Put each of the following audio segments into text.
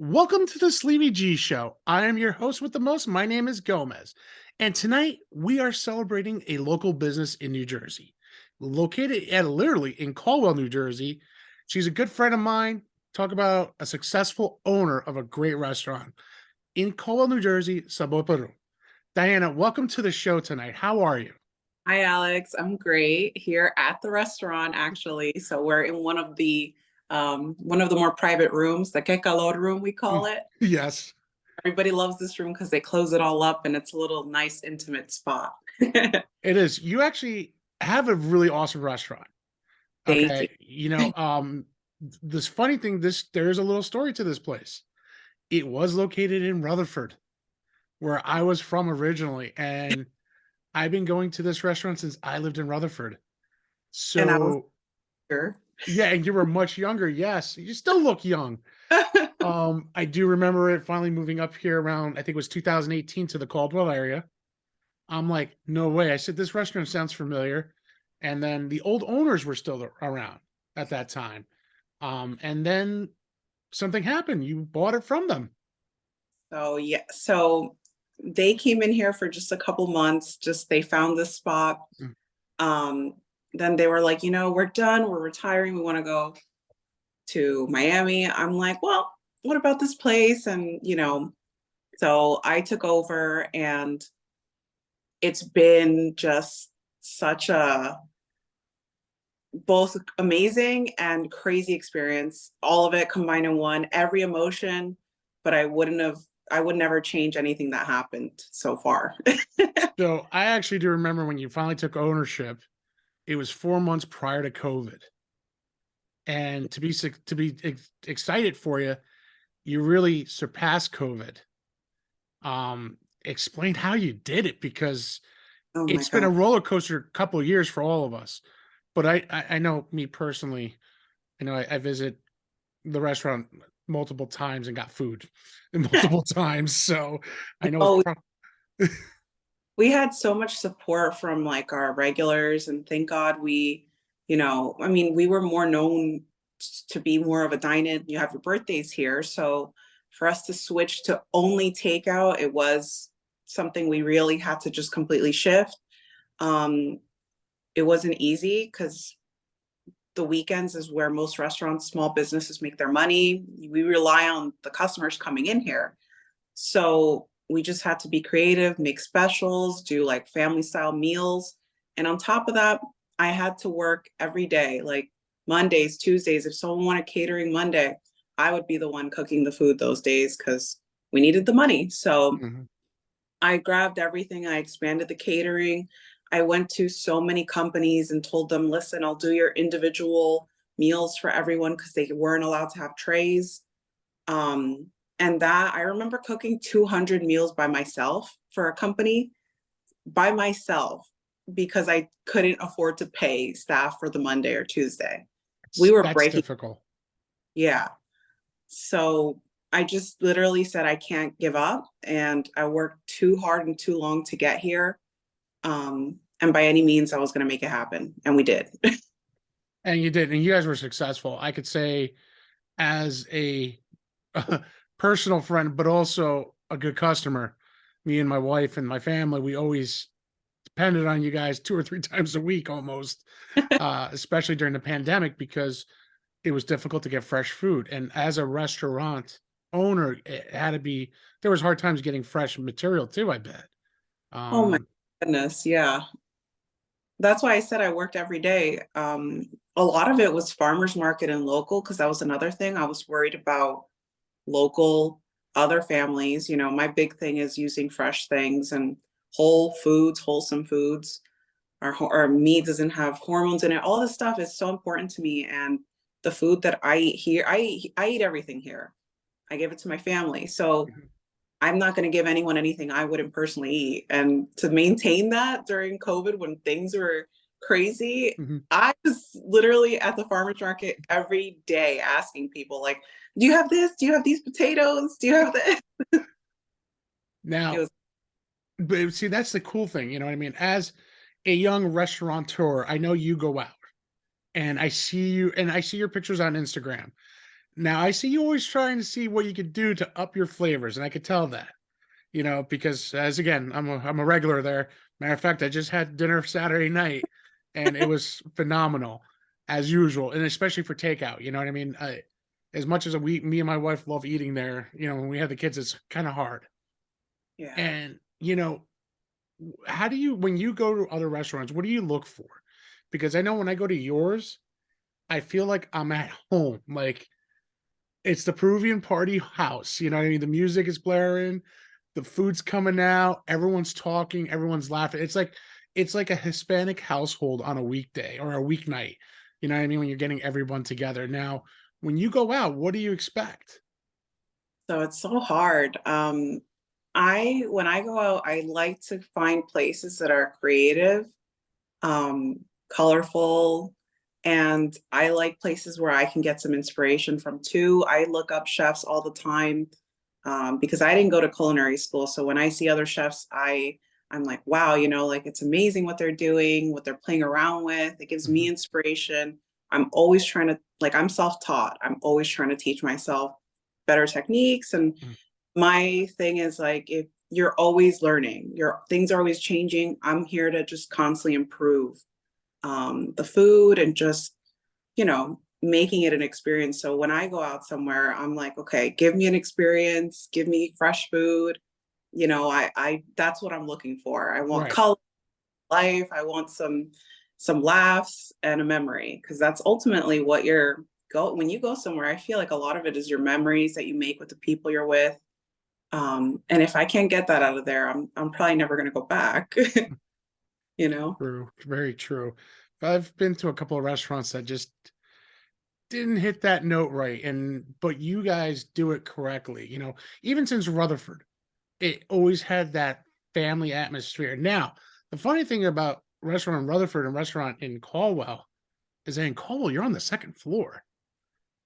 Welcome to the Sleepy G Show. I am your host with the most. My name is Gomez. And tonight we are celebrating a local business in New Jersey, located at literally in Caldwell, New Jersey. She's a good friend of mine. Talk about a successful owner of a great restaurant in Caldwell, New Jersey, Sabor, Peru. Diana, welcome to the show tonight. How are you? Hi, Alex. I'm great here at the restaurant, actually. So we're in one of the more private rooms, the que calor room, we call Mm, it. yes, Everybody loves this room because they close it all up and it's a little nice, intimate spot. it is. You actually have a really awesome restaurant. Thank you. Okay, this funny thing, there's a little story to this place. It was located in Rutherford, where I was from originally, and I've been going to this restaurant since I lived in Rutherford. And I was So, here. yeah, and you were much younger. Yes, you still look young. I do remember it finally moving up here around, I think it was 2018 to the Caldwell area. I'm like, no way. I said, this restaurant sounds familiar. And then the old owners were still around at that time. And then something happened. You bought it from them. So they came in here for just a couple months, just they found this spot. Mm. Um, then they were like, we're done, we're retiring, we want to go to Miami. I'm like, well, what about this place? So I took over and it's been just such a both amazing and crazy experience, all of it combined in one, every emotion, but I would never change anything that happened so far. So I actually do remember when you finally took ownership, it was 4 months prior to COVID. And to be excited for you, you really surpassed COVID. Explain how you did it, because Oh my it's been God. a roller coaster couple of years for all of us. But I know me personally, I visit the restaurant multiple times and got food multiple times. So I know it's Oh, pro we had so much support from like our regulars, and thank God I mean, we were more known to be more of a dine-in. You have your birthdays here, so for us to switch to only takeout, it was something we really had to just completely shift. um it wasn't easy because the weekends is where most restaurants, small businesses, make their money. We rely on the customers coming in here, so we just had to be creative, make specials, do like family style meals. And on top of that, I had to work every day, like Mondays, Tuesdays. If someone wanted catering Monday, I would be the one cooking the food those days because we needed the money. So Mhm. I grabbed everything, I expanded the catering. I went to so many companies and told them, listen, I'll do your individual meals for everyone because they weren't allowed to have trays. um, and that I remember cooking 200 meals by myself for a company by myself because I couldn't afford to pay staff for the Monday or Tuesday. We were That's breaking, difficult. yeah. So I just literally said, I can't give up. And I worked too hard and too long to get here. And by any means, I was going to make it happen. And we did. And you did, and you guys were successful. I could say, as a personal friend, but also a good customer. Me and my wife and my family, we always depended on you guys 2 or 3 times a week almost, especially during the pandemic, because it was difficult to get fresh food. And as a restaurant owner, it had to be, there was hard times getting fresh material too, I bet. Oh my Um, goodness. Yeah. That's why I said I worked every day. A lot of it was farmers market and local because that was another thing. I was worried about local, other families. My big thing is using fresh things and whole foods, wholesome foods. Our meat doesn't have hormones in it. All this stuff is so important to me. And the food that I eat here, I eat everything here. I give it to my family. So mhm, I'm not going to give anyone anything I wouldn't personally eat. And to maintain that during COVID when things were crazy, mhm. I was literally at the farmer's market every day asking people, like, do you have this? Do you have these potatoes? Do you have this? It Now, was, but see, that's the cool thing, you know what I mean? As a young restaurateur, I know you go out and I see you and I see your pictures on Instagram. Now I see you always trying to see what you could do to up your flavors, and I could tell that, because as again, I'm a regular there. Matter of fact, I just had dinner Saturday night, and it was phenomenal as usual, and especially for takeout. You know what I mean? As much as me and my wife love eating there, when we have the kids, it's kind of hard. Yeah. And how do you when you go to other restaurants, what do you look for? Because I know when I go to yours, I feel like I'm at home. Like it's the Peruvian party house. You know what I mean? The music is blaring, the food's coming out, everyone's talking, everyone's laughing. It's like a Hispanic household on a weekday or a weeknight. You know what I mean? When you're getting everyone together. Now, when you go out, what do you expect? So it's so hard. When I go out, I like to find places that are creative, colorful, and I like places where I can get some inspiration from too. I look up chefs all the time, because I didn't go to culinary school. So when I see other chefs, I'm like, wow, like it's amazing what they're doing, what they're playing around with. It gives me Mhm. inspiration. I'm always trying to, like, I'm self-taught. I'm always trying to teach myself better techniques. And Mm. my thing is like, if you're always learning, your things are always changing. I'm here to just constantly improve the food and just, making it an experience. So when I go out somewhere, I'm like, okay, give me an experience, give me fresh food. I that's what I'm looking for. I want Right. color, life. I want some laughs and a memory, because that's ultimately what you're go when you go somewhere. I feel like a lot of it is your memories that you make with the people you're with. And if I can't get that out of there, I'm probably never going to go back. you know? True. Very true. I've been to a couple of restaurants that just didn't hit that note right, but you guys do it correctly. Even since Rutherford, it always had that family atmosphere. Now, the funny thing about restaurant in Rutherford and restaurant in Caldwell is that in Caldwell, you're on the second floor.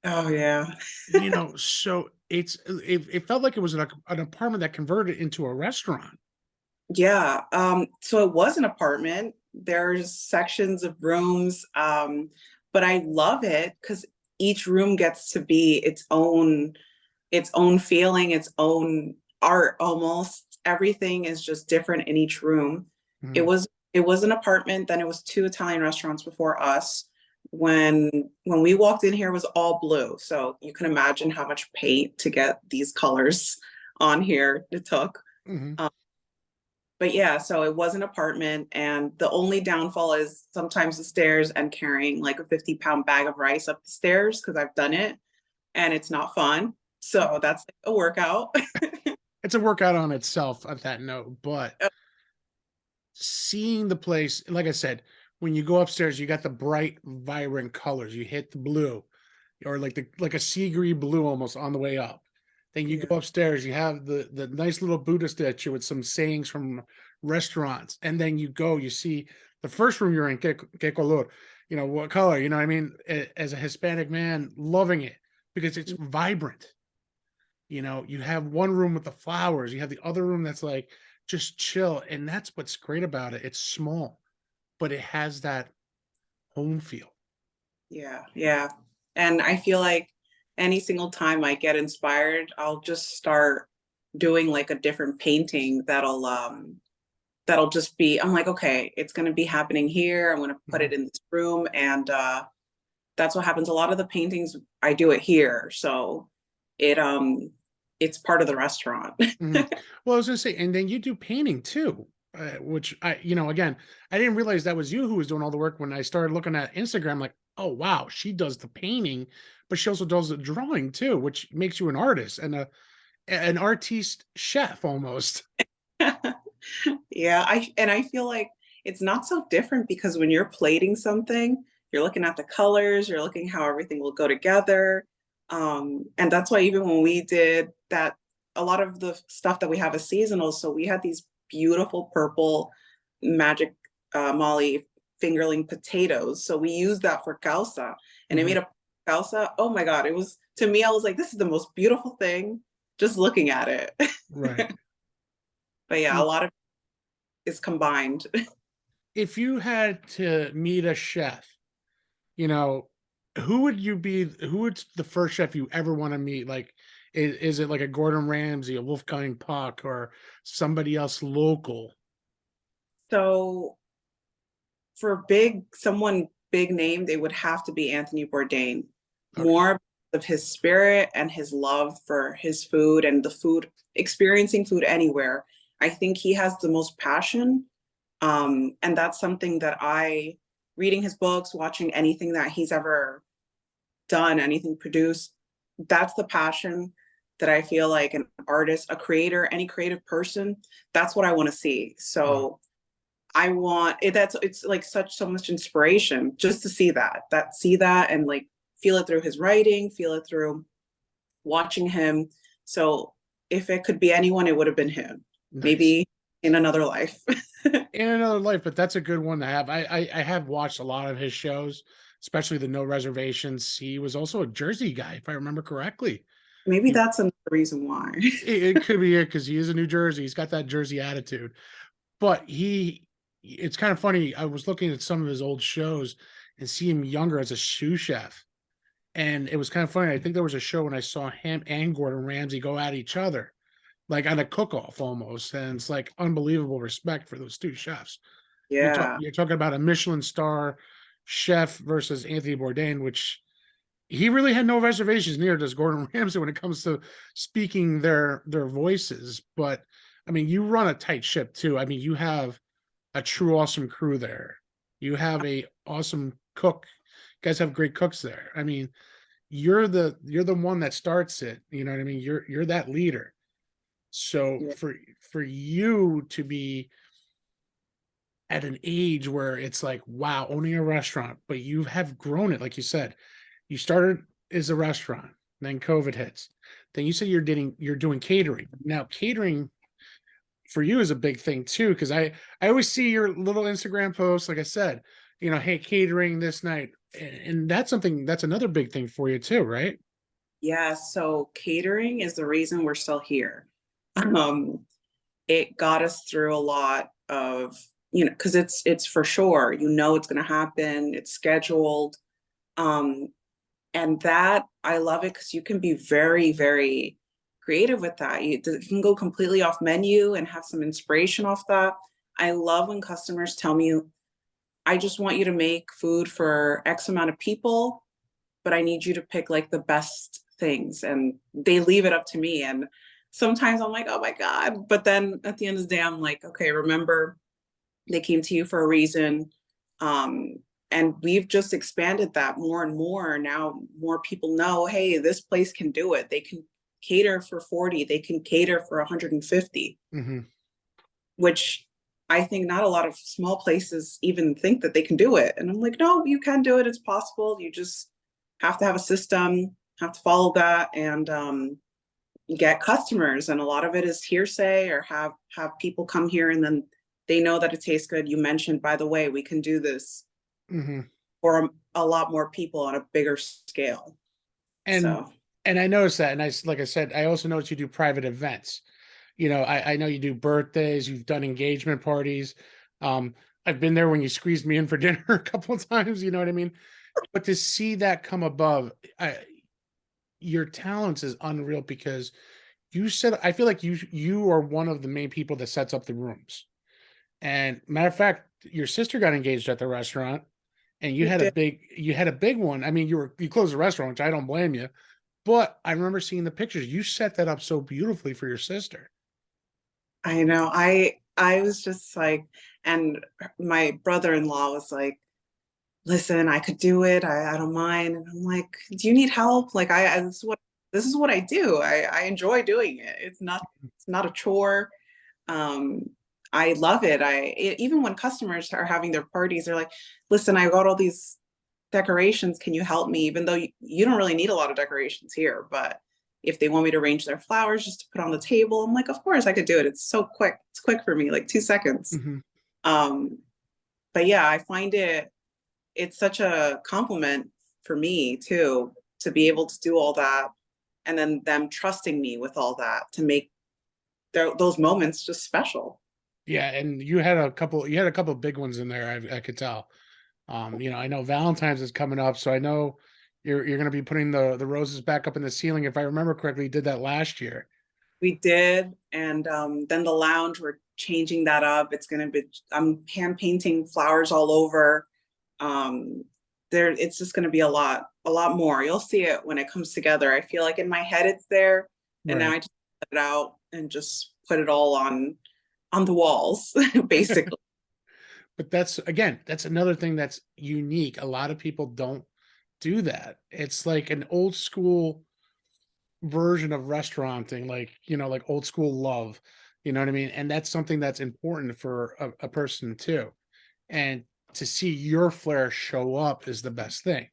Oh yeah. So it felt like it was an apartment that converted into a restaurant. Yeah. So it was an apartment. There's sections of rooms, but I love it because each room gets to be its own feeling, its own art almost. Everything is just different in each room. It Mhm. was it was an apartment, then it was two Italian restaurants before us. When we walked in here, it was all blue. So you can imagine how much paint to get these colors on here it took. Mhm. Um, but yeah, so it was an apartment, and the only downfall is sometimes the stairs and carrying like a 50-pound bag of rice up the stairs, because I've done it and it's not fun. So that's like a workout. It's a workout on itself at that note, but seeing the place, like I said, when you go upstairs, you got the bright, vibrant colors. You hit the blue, or like a sea green blue almost on the way up. Then you Yeah. go upstairs, you have the nice little Buddha statue with some sayings from restaurants, and then you see the first room you're in, que color, what color, what I mean, as a Hispanic man, loving it because it's vibrant. You have one room with the flowers, you have the other room that's like just chill, and that's what's great about it. It's small, but it has that home feel. Yeah, yeah. And I feel like any single time I get inspired, I'll just start doing like a different painting that'll just be, I'm like, okay, it's going to be happening here. I'm going to put Mhm. it in this room, and that's what happens. A lot of the paintings I do it here. So it it's part of the restaurant. Mhm. Well, I was gonna say, and then you do painting too, which again, I didn't realize that was you who was doing all the work when I started looking at Instagram. Like, oh wow, she does the painting, but she also does the drawing too, which makes you an artist and an artiste chef almost. Yeah, I feel like it's not so different, because when you're plating something, you're looking at the colors, you're looking how everything will go together. And that's why even when we did that, a lot of the stuff that we have is seasonal. So we had these beautiful purple magic Molly fingerling potatoes. So we used that for causa, and it Mhm. made a causa. Oh my God, it was, to me, I was like, this is the most beautiful thing just looking at it. Right. But yeah, a And lot of is combined. if you had to meet a chef, you know, who would you be? Who would the first chef you ever want to meet? Like, is it like a Gordon Ramsay, a Wolfgang Puck, or somebody else local? So for someone big name, they would have to be Anthony Bourdain. Okay. More of his spirit and his love for his food and the food, experiencing food anywhere. I think he has the most passion. And that's something that reading his books, watching anything that he's ever done, anything produced, that's the passion that I feel like an artist, a creator, any creative person, that's what I want to see. Wow. So I want it. It's like so much inspiration just to see see that and like feel it through his writing, feel it through watching him. So if it could be anyone, it would have been him. Nice. Maybe in another life. In another life, but that's a good one to have. I have watched a lot of his shows, especially the No Reservations. He was also a Jersey guy, if I remember correctly. Maybe He that's another reason why. it could be it because he is a New Jersey. He's got that Jersey attitude. But it's kind of funny. I was looking at some of his old shows and see him younger as a sous chef. And it was kind of funny. I think there was a show when I saw him and Gordon Ramsay go at each other, like on a cook-off almost. And it's like unbelievable respect for those two chefs. Yeah. You're talking about a Michelin star chef versus Anthony Bourdain, which he really had no reservations. Near does Gordon Ramsay when it comes to speaking their voices. But I mean, you run a tight ship too. I mean, you have a true awesome crew there. You have a awesome cook. You guys have great cooks there. I mean, you're the one that starts it. You know what I mean? You're that leader. So Yeah. for you to be at an age where it's like, wow, owning a restaurant, but you have grown it, like you said. You started as a restaurant, then COVID hits. Then you said you're doing catering. Now, catering for you is a big thing too, because I always see your little Instagram posts, like I said, hey, catering this night. And that's another big thing for you too, right? Yeah. So catering is the reason we're still here. Um, it got us through a lot of, because it's for sure, it's going to happen. It's scheduled. Um, and that I love it because you can be very, very creative with that. You can go completely off menu and have some inspiration off that. I love when customers tell me, I just want you to make food for X amount of people, but I need you to pick like the best things. And they leave it up to me. And sometimes I'm like, oh my God. But then at the end of the day, I'm like, okay, remember, they came to you for a reason. Um, and we've just expanded that more and more. Now more people know, hey, this place can do it. They can cater for 40, they can cater for 150, Mm-hmm. which I think not a lot of small places even think that they can do it. And I'm like, no, you can do it. It's possible. You just have to have a system, have to follow that, and get customers. And a lot of it is hearsay, or have people come here and then they know that it tastes good. You mentioned, by the way, we can do this Mm-hmm. for a lot more people on a bigger scale. And So and I noticed that, and like I said, I also noticed you do private events. I know you do birthdays, you've done engagement parties. Um, I've been there when you squeezed me in for dinner a couple of times, you know what I mean? But to see that come above, your talents is unreal because you said I feel like you are one of the main people that sets up the rooms. And matter of fact, your sister got engaged at the restaurant and we did. you had a big one. I mean, you closed the restaurant, which I don't blame you. But I remember seeing the pictures. You set that up so beautifully for your sister. I know. I was just like, and my brother-in-law was like, listen, I could do it. I don't mind. And I'm like, do you need help? Like this is what I do. I enjoy doing it. It's not a chore. Um, I love it. Even when customers are having their parties, they're like, listen, I got all these decorations. Can you help me? Even though you don't really need a lot of decorations here, but if they want me to arrange their flowers just to put on the table, I'm like, of course I could do it. It's so quick. It's quick for me, like 2 seconds. Hmm. Um, but yeah, I find it's such a compliment for me too, to be able to do all that, and then them trusting me with all that to make those moments just special. Yeah, and you had a couple of big ones in there, I could tell. I know Valentine's is coming up, so I know You're going to be putting the roses back up in the ceiling. If I remember correctly, you did that last year. We did, and then the lounge, we're changing that up. It's gonna be, I'm hand painting flowers all over. Um, there, it's just gonna be a lot more. You'll see it when it comes together. I feel like in my head it's there, and now Right. I just put it out and just put it all on the walls, basically. But that's again, that's another thing that's unique. A lot of people don't do that. It's like an old school version of restauranting, like, like old school love. You know what I mean? And that's something that's important for a person too. And to see your flair show up is the best thing.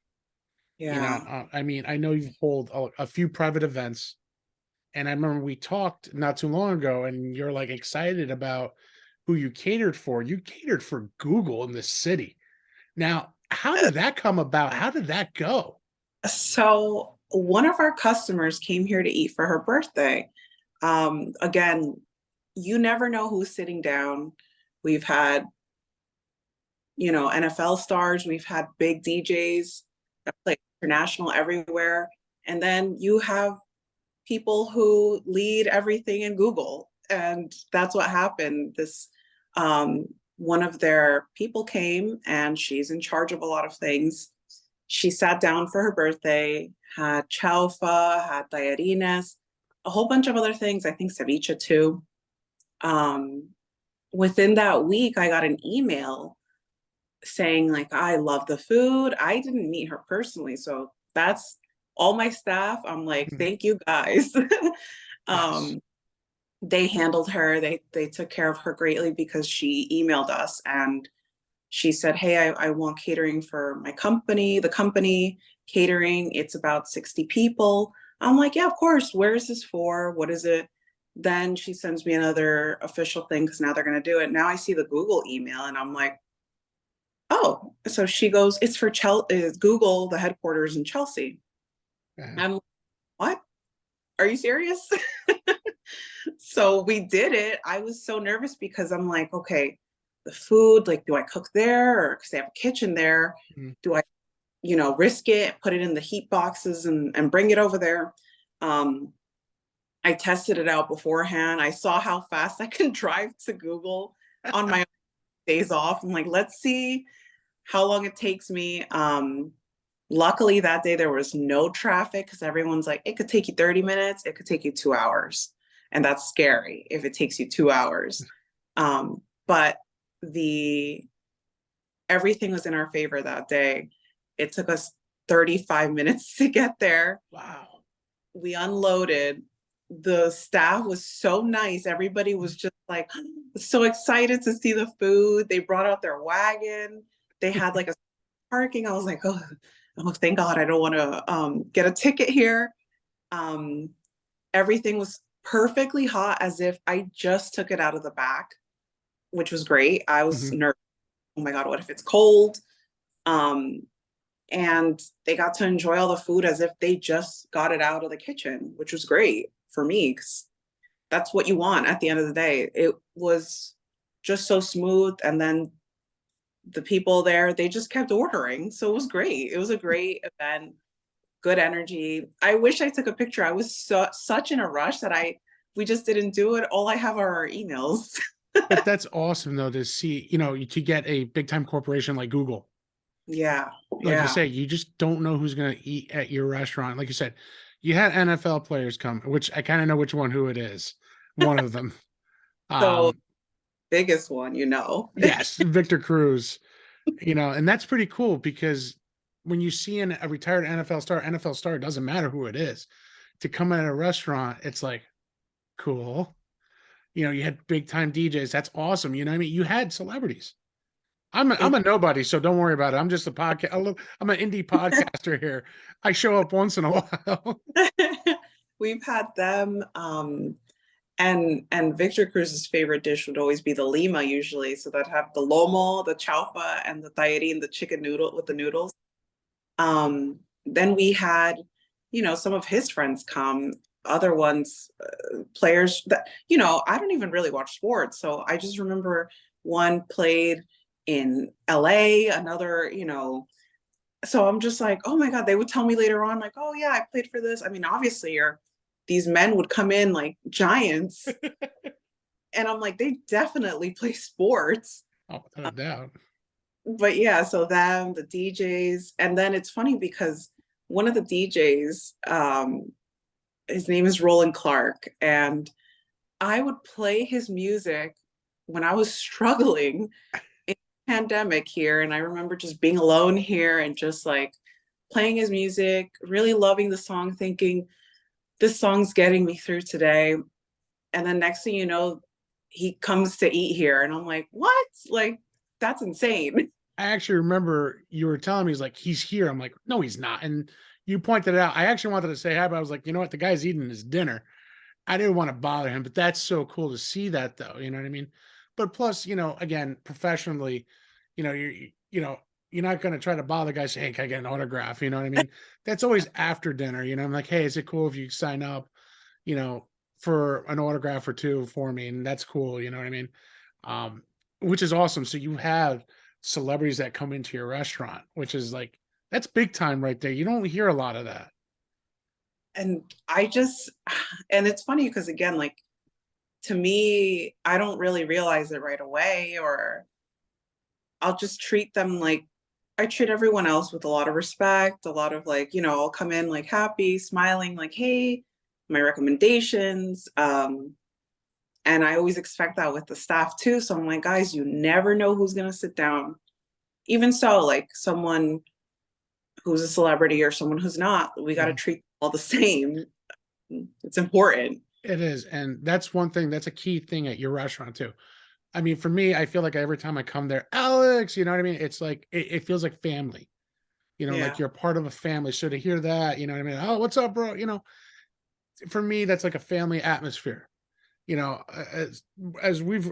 Yeah. I mean, I know you've hold a few private events, and I remember we talked not too long ago, and you're like excited about who you catered for. You catered for Google in the city. Now, how did that come about? How did that go? So one of our customers came here to eat for her birthday. Again, you never know who's sitting down. We've had, NFL stars, we've had big DJs that play international everywhere. And then you have people who lead everything in Google. And that's what happened. Um, One of their people came and she's in charge of a lot of things. She sat down for her birthday, had chaufa, had tallarines, a whole bunch of other things. I think ceviche too. Um, Within that week, I got an email saying like, I love the food. I didn't meet her personally, so that's all my staff. I'm like, Mhm. thank you guys. Yes. um, they handled her. They took care of her greatly because she emailed us and she said, hey, I want catering for my company. The company catering, it's about 60 people. I'm like, yeah, of course. Where is this for? What is it? Then she sends me another official thing because now they're going to do it. Now I see the Google email and I'm like, oh, so she goes, it's for Google, the headquarters in Chelsea. Uh, I'm like, what? Are you serious? So we did it. I was so nervous because I'm like, okay, the food, like, do I cook there or because they have a kitchen there? mm. Do I, risk it, put it in the heat boxes and bring it over there? Um, I tested it out beforehand. I saw how fast I can drive to Google on my days off. I'm like, let's see how long it takes me. Luckily, that day there was no traffic because everyone's like, it could take you 30 minutes, it could take you 2 hours. And that's scary if it takes you 2 hours. But the everything was in our favor that day. It took us 35 minutes to get there. Wow. We unloaded. The staff was so nice. Everybody was just like so excited to see the food. They brought out their wagon. They had like a parking. I was like, oh, thank God I don't want to get a ticket here. Um, Everything was perfectly hot as if I just took it out of the back, which was great. I was Mhm. nervous. Oh my God, what if it's cold? Um, and they got to enjoy all the food as if they just got it out of the kitchen, which was great for me because that's what you want at the end of the day. It was just so smooth. And then the people there, they just kept ordering. So it was great. It was a great event, good energy. I wish I took a picture. I was such in a rush that we just didn't do it. All I have are our emails. But that's awesome though to see, to get a big time corporation like Google. Yeah, Like you yeah. say, you just don't know who's going to eat at your restaurant. Like you said, you had NFL players come, which I kind of know which one who it is. One of them. So Um, biggest one. yes, Victor Cruz. And that's pretty cool because when you see a retired NFL star, it doesn't matter who it is, to come at a restaurant, it's like cool. You had big time DJs. That's awesome. You know what I mean? You had celebrities. I'm It, a nobody, so don't worry about it. I'm just a podcast. I'm an indie podcaster here. I show up once in a while. we've had them. And Victor Cruz's favorite dish would always be the lima usually. So that have the lomo, the chaufa, and the tallarín, the chicken noodle with the noodles. Then we had, some of his friends come, other ones, players that, I don't even really watch sports. So I just remember one played in LA, another, So I'm just like, oh my God, they would tell me later on, like, oh yeah, I played for this. I mean, obviously, these men would come in like giants. And I'm like, they definitely play sports. Oh, without a doubt. But yeah, so them, the DJs, and then it's funny because one of the DJs, his name is Roland Clark, and I would play his music when I was struggling in the pandemic here. And I remember just being alone here and just like playing his music, really loving the song, thinking this song's getting me through today. And then next thing you know, he comes to eat here. And I'm like, what? Like, that's insane. I actually remember you were telling me, he's here. I'm like, no, he's not. And you pointed it out. I actually wanted to say hi, but I was like, you know what? The guy's eating his dinner. I didn't want to bother him, but that's so cool to see that though. You know what I mean? But plus, again, professionally, you know, you're not going to try to bother guys. Hey, can I get an autograph? You know what I mean? That's always after dinner. I'm like, hey, is it cool if you sign up, you know, for an autograph or two for me? And that's cool. You know what I mean? Um, which is awesome. So you have celebrities that come into your restaurant, which is like, that's big time right there. You don't hear a lot of that. And I just, and it's funny because again, like to me, I don't really realize it right away, or I'll just treat them like I treat everyone else with a lot of respect, a lot of like, I'll come in like happy, smiling, like, hey, my recommendations. And I always expect that with the staff too. So I'm like, guys, you never know who's going to sit down. Even so, like someone who's a celebrity or someone who's not, we got to Mhm. treat them all the same. It's important. It is. And that's one thing, that's a key thing at your restaurant too. I mean, for me, I feel like every time I come there, Alex, you know what I mean? It's like, it feels like family, like Yeah. you're part of a family. So to hear that, you know what I mean? Oh, what's up, bro? For me, that's like a family atmosphere, as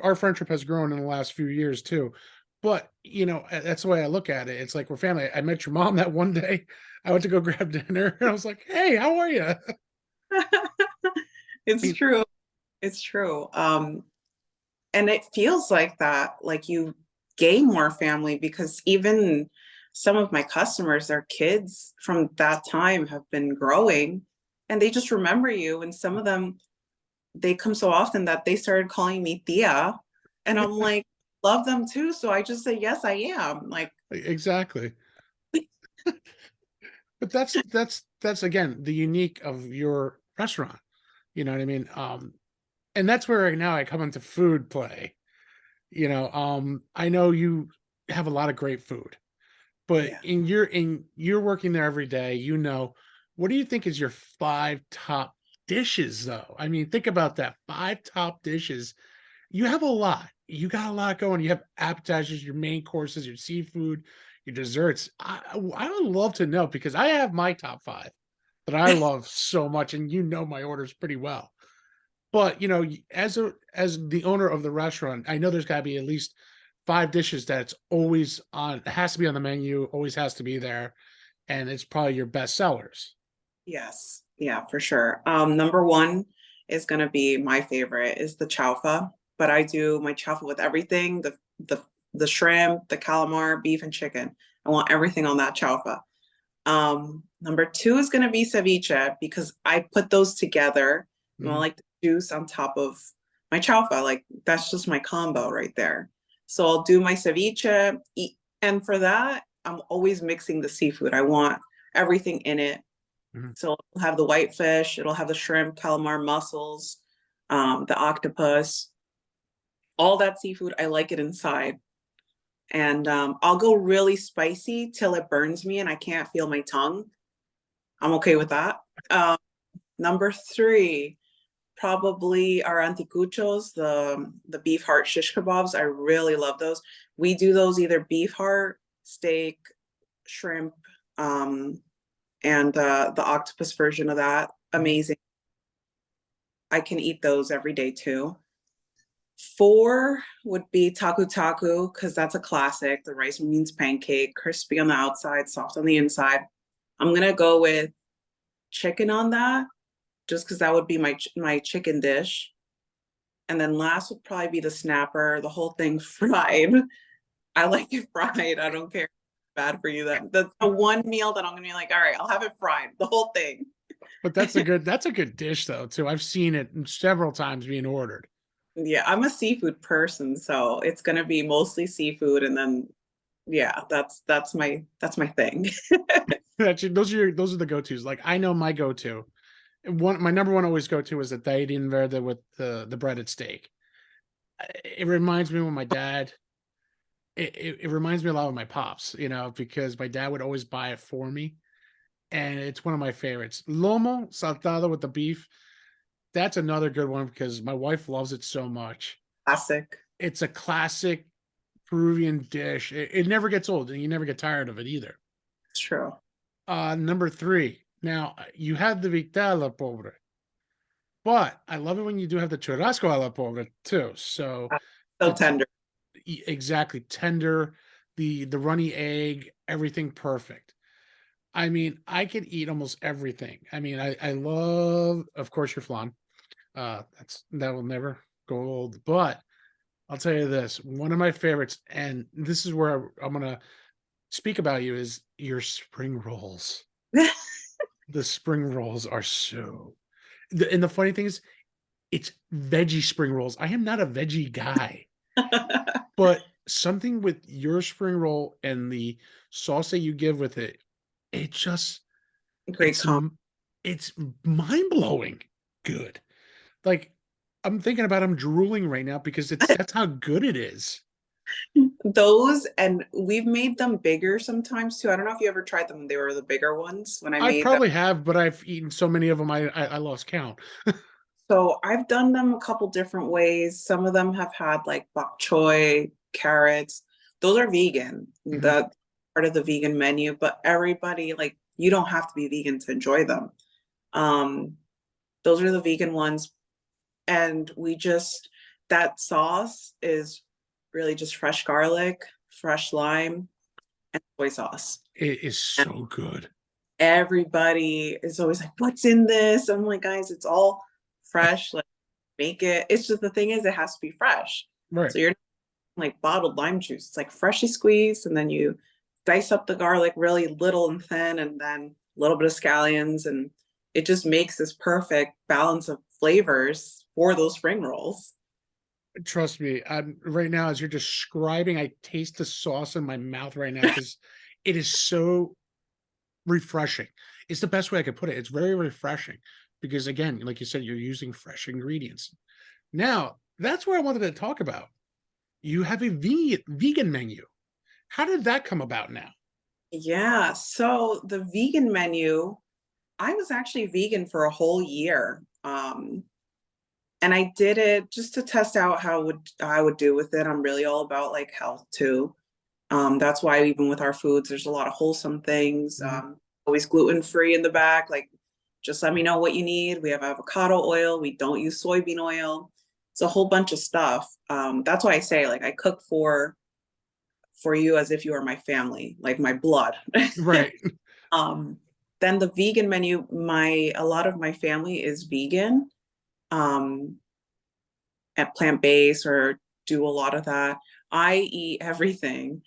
our friendship has grown in the last few years too. But, that's the way I look at it. It's like we're family. I met your mom that one day. I went to go grab dinner and I was like, hey, how are you? It's true. It's true. And it feels like that, like you gain more family because even some of my customers, their kids from that time have been growing and they just remember you. And some of them, they come so often that they started calling me Tia. And I'm like, love them too. So I just say, yes, I am. Like, Exactly. But that's again the unique of your restaurant. You know what I mean? And that's where right now I come into food play. I know you have a lot of great food, but yeah. you're working there every day, what do you think is your five top dishes though? I mean, think about that. Five top dishes. You have a lot. You got a lot going. You have appetizers, your main courses, your seafood, your desserts. I would love to know because I have my top five that I love so much, and my orders pretty well. But as the owner of the restaurant, I know there's got to be at least five dishes that's always on. It has to be on the menu. Always has to be there, and it's probably your best sellers. Yes. Yeah, for sure. Number one is gonna be my favorite is the chaufa, but I do my chaufa with everything, the shrimp, the calamar, beef, and chicken. I want everything on that chaufa. Number two is gonna be ceviche because I put those together. I Mhm. like the juice on top of my chaufa. Like that's just my combo right there. So I'll do my ceviche, and for that, I'm always mixing the seafood. I want everything in it. Mhm. So it'll have the whitefish, it'll have the shrimp, calamar, mussels, the octopus, all that seafood. I like it inside. And I'll go really spicy till it burns me and I can't feel my tongue. I'm okay with that. Um, Number three, probably our anticuchos, the beef heart shish kebabs. I really love those. We do those either beef heart, steak, shrimp, um, and the octopus version of that. Mhm. Amazing. I can eat those every day too. Four would be taku taku because that's a classic. The rice and beans pancake, crispy on the outside, soft on the inside. I'm gonna go with chicken on that, just because that would be my chicken dish. And then last would probably be the snapper, the whole thing fried. I like it fried. I don't care. bad for you then. That's the one meal that I'm gonna be like, all right, I'll have it fried, the whole thing. But that's a good dish though too. I've seen it several times being ordered. Yeah, I'm a seafood person, so it's gonna be mostly seafood, and then yeah, that's my thing. Actually, those are the go-tos. Like I know my go-to. One my number one always go-to is the Tahitian verde with the breaded steak. It reminds me when my dad it reminds me a lot of my pops, you know, because my dad would always buy it for me. And it's one of my favorites. Lomo saltado with the beef. That's another good one because my wife loves it so much. Classic. It's a classic Peruvian dish. It never gets old and you never get tired of it either. It's true. Number three. Now you have the Vitel a la Pobre, but I love it when you do have the Churrasco a la Pobre too. So Uh, So the tender. exactly tender, the runny egg, everything perfect. I mean, I could eat almost everything. I mean, I love, of course, your flan. That will never go old. But I'll tell you this: one of my favorites, and this is where I'm gonna speak about you, is your spring rolls. The spring rolls are so. And the funny thing is, it's veggie spring rolls. I am not a veggie guy, but something with your spring roll and the sauce that you give with it, it just Great It's comp. m it's mind-blowing good. Like, I'm thinking about I'm drooling right now because that's how good it is. Those, and we've made them bigger sometimes too. I don't know if you ever tried them when they were the bigger ones when I I made them. probably have, but I've eaten so many of them, I lost count. So I've done them a couple different ways. Some of them have had like bok choy, carrots. Those are vegan. Mhm. That part of the vegan menu, but everybody, like, you don't have to be vegan to enjoy them. Um, those are the vegan ones. And we just, that sauce is really just fresh garlic, fresh lime, and soy sauce. It is And so good. everybody is always like, what's in this? I'm like, guys, it's all fresh. Like, make it. It's just, the thing is, it has to be fresh. Right. So you're not like bottled lime juice. It's like freshly squeezed, and then you dice up the garlic really little and thin, and then a little bit of scallions, and it just makes this perfect balance of flavors for those spring rolls. Trust me, I'm right now, as you're describing, I taste the sauce in my mouth right now because it is so refreshing. It's the best way I could put it. It's very refreshing because, again, like you said, you're using fresh ingredients. Now, that's where I wanted to talk about. You have a vegan menu. How did that come about now? Yeah. So the vegan menu, I was actually vegan for a whole year. And I did it just to test out how I would do with it. I'm really all about like health too. That's why even with our foods, there's a lot of wholesome things. Mhm. Always gluten free in the back. Like, just let me know what you need. We have avocado oil. We don't use soybean oil. It's a whole bunch of stuff. That's why I say, like, I cook for you as if you are my family, like my blood. Right. um, then the vegan menu, a lot of my family is vegan, um, at plant based, or do a lot of that. I eat everything,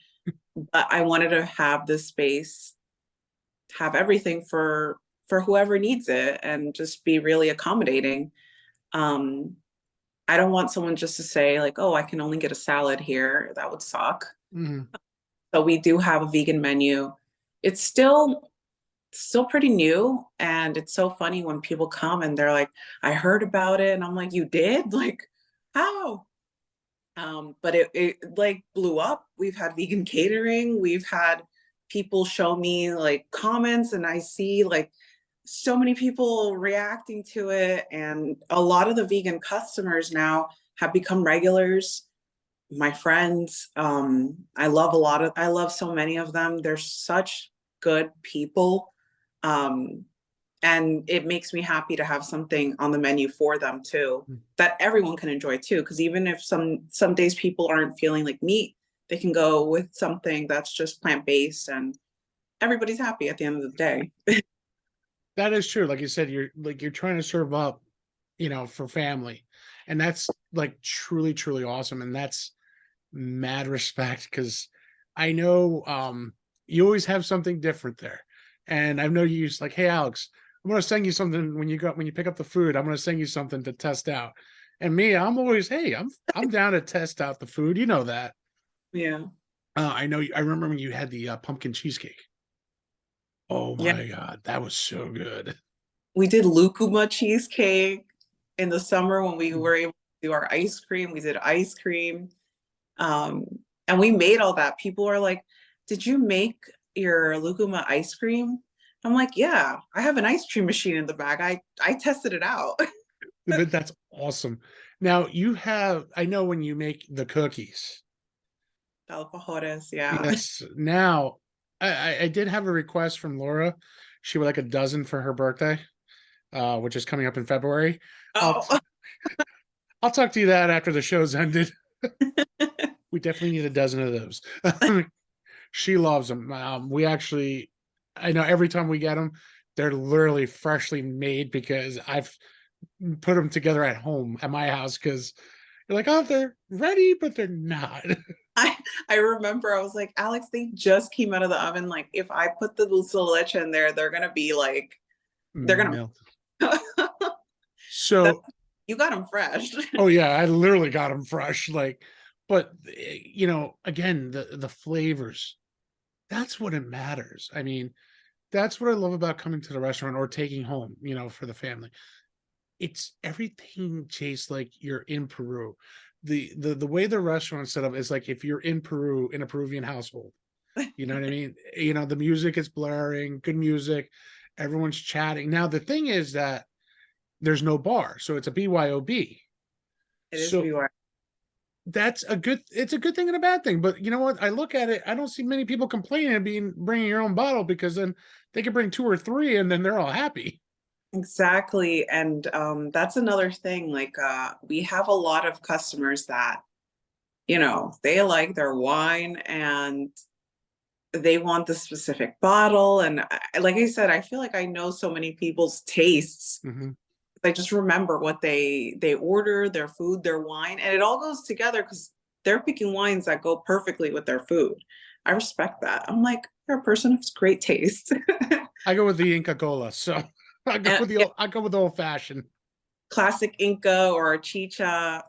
but I wanted to have this space, have everything for whoever needs it, and just be really accommodating. Um, I don't want someone just to say like, "Oh, I can only get a salad here." That would suck. Mhm. So we do have a vegan menu. It's still pretty new, and it's so funny when people come and they're like, "I heard about it," and I'm like, "You did? Like, how?" But it like blew up. We've had vegan catering. We've had people show me like comments, and I see like so many people reacting to it. And a lot of the vegan customers now have become regulars. My friends, I love so many of them. They're such good people. Um, and it makes me happy to have something on the menu for them too, that everyone can enjoy too, because even if some days people aren't feeling like meat, they can go with something that's just plant-based, and everybody's happy at the end of the day. That is true. Like you said, you're trying to serve up, you know, for family. And that's like truly, truly awesome. And that's mad respect because I know You always have something different there. And I know you used like, hey Alex, I'm gonna send you something when you pick up the food. I'm gonna send you something to test out. And me, I'm always, hey, I'm down to test out the food. You know that. Yeah. I know. I remember when you had the pumpkin cheesecake. Oh Yeah. my god, that was so good. We did lucuma cheesecake in the summer when we Mm. were able to do our ice cream. We did ice cream. Um, and we made all that. People are like, "Did you make your lucuma ice cream?" I'm like, "Yeah, I have an ice cream machine in the back. I tested it out." That's awesome. Now you have. I know when you make the cookies. Alfajores, yeah. Yes. Now, I did have a request from Laura. She would like a dozen for her birthday, which is coming up in February. I'll Oh, I'll talk to you that after the show's ended. We definitely need a dozen of those. She loves them. We actually, I know every time we get them, they're literally freshly made because I've put them together at home at my house because you're like, oh, they're ready, but they're not. I I remember I was like, Alex, they just came out of the oven. Like, if I put the dulce de leche in there, they're gonna be like, they're gonna. Milk. That So, you got them fresh. oh yeah, I literally got them fresh. Like, but again, the flavors. That's what it matters. I mean, that's what I love about coming to the restaurant or taking home, for the family. It's everything tastes like you're in Peru. The way the restaurant's set up is like if you're in Peru in a Peruvian household. You know what I mean? The music is blaring, good music, everyone's chatting. Now the thing is that there's no bar, so it's a BYOB. It is So BYOB. it's a good thing and a bad thing. But you know what? I look at it, I don't see many people complaining of bringing your own bottle because then they can bring two or three and then they're all happy. Exactly. And that's another thing. Like we have a lot of customers that, they like their wine and they want the specific bottle. And like I said, I feel like I know so many people's tastes. Mm-hmm. I just remember what they order, their food, their wine, and it all goes together because they're picking wines that go perfectly with their food. I respect that. I'm like, you're a person of great taste. I go with the Inca Cola, so And I go with the old fashioned. classic Inca or chicha.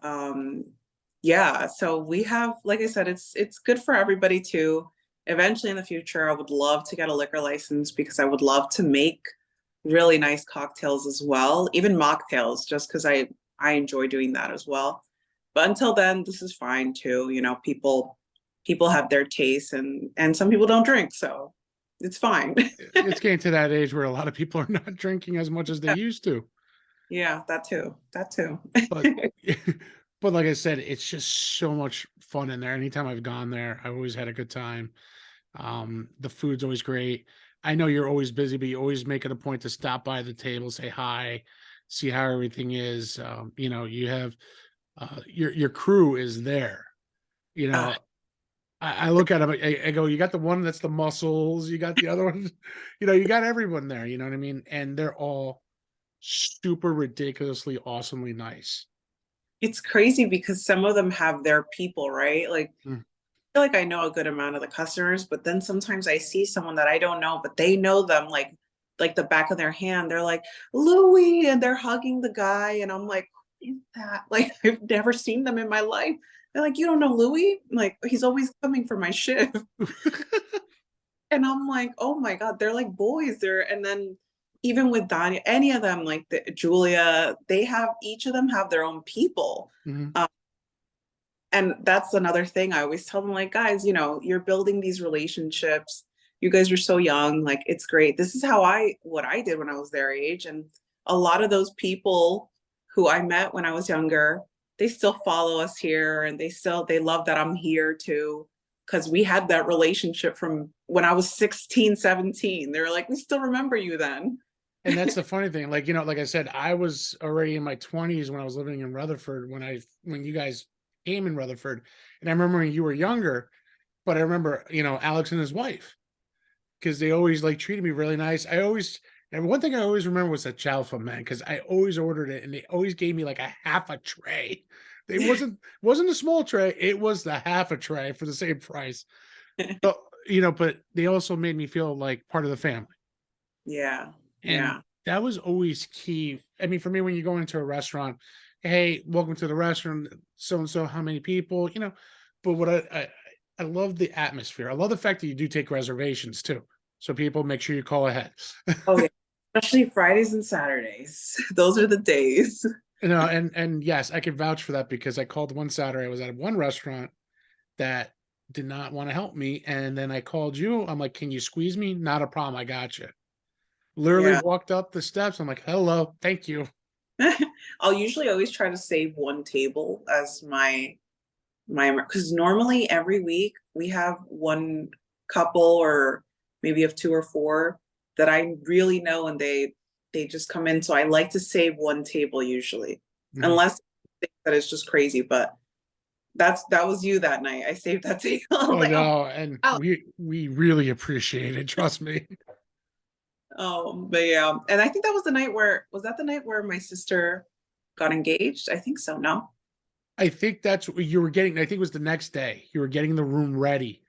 Yeah, so we have, like I said, it's good for everybody too. Eventually in the future, I would love to get a liquor license because I would love to make really nice cocktails as well, even mocktails, just because I enjoy doing that as well. But until then, this is fine too. People have their tastes and some people don't drink, so it's fine. It's getting to that age where a lot of people are not drinking as much as they used to. Yeah, that too. That too. But but like I said, it's just so much fun in there. Anytime I've gone there, I've always had a good time. The food's always great. I know you're always busy, but you always make it a point to stop by the table, say hi, see how everything is. You have your crew is there. You Uh, know, I look at them, I go, you got the one that's the muscles, you got the other one, you got everyone there, you know what I mean? And they're all super ridiculously awesomely nice. it's crazy because some of them have their people, right? Like Mm. I feel like I know a good amount of the customers, but then sometimes I see someone that I don't know, but they know them like the back of their hand. They're like, Louis, and they're hugging the guy. And I'm like, who is that? Like, I've never seen them in my life. They're like, you don't know Louis? I'm like, he's always coming for my shift. And I'm like, oh my God, they're like boys there. And then even with Danya, any of them, like Julia, each of them have their own people. Mhm. And that's another thing I always tell them, like, guys, you're building these relationships. You guys are so young. Like, it's great. This is what I did when I was their age. And a lot of those people who I met when I was younger, they still follow us here and they love that I'm here too. Cause we had that relationship from when I was 16, 17. They were like, we still remember you then. And that's the funny thing. Like, like I said, I was already in my 20s when I was living in Rutherford when you guys came in Rutherford. And I remember when you were younger, but I remember, Alex and his wife, because they always like treated me really nice. And one thing I always remember was the chalfa, man, because I always ordered it and they always gave me like a half a tray. They wasn't a small tray, it was the half a tray for the same price. So but they also made me feel like part of the family. Yeah. And Yeah. that was always key. I mean, for me, when you go into a restaurant, hey, welcome to the restaurant, so and so, how many people, but what I love the atmosphere. I love the fact that you do take reservations too. So people make sure you call ahead. Oh yeah. Especially Fridays and Saturdays. Those are the days. And yes, I can vouch for that because I called one Saturday. I was at one restaurant that did not want to help me. And then I called you. I'm like, can you squeeze me? Not a problem. I got you. Literally Yeah. walked up the steps. I'm like, hello, thank you. I'll usually always try to save one table as my because normally every week we have one couple or maybe of two or four that I really know and they just come in. So I like to save one table usually, Mhm. unless that is just crazy. But that was you that night. I saved that table. I was Oh like, oh, no, and wow. we really appreciate it. Trust me. But yeah, and I think that was the night where was that the night where my sister got engaged? I think so. No. I think that's what you were getting. I think it was the next day. You were getting the room ready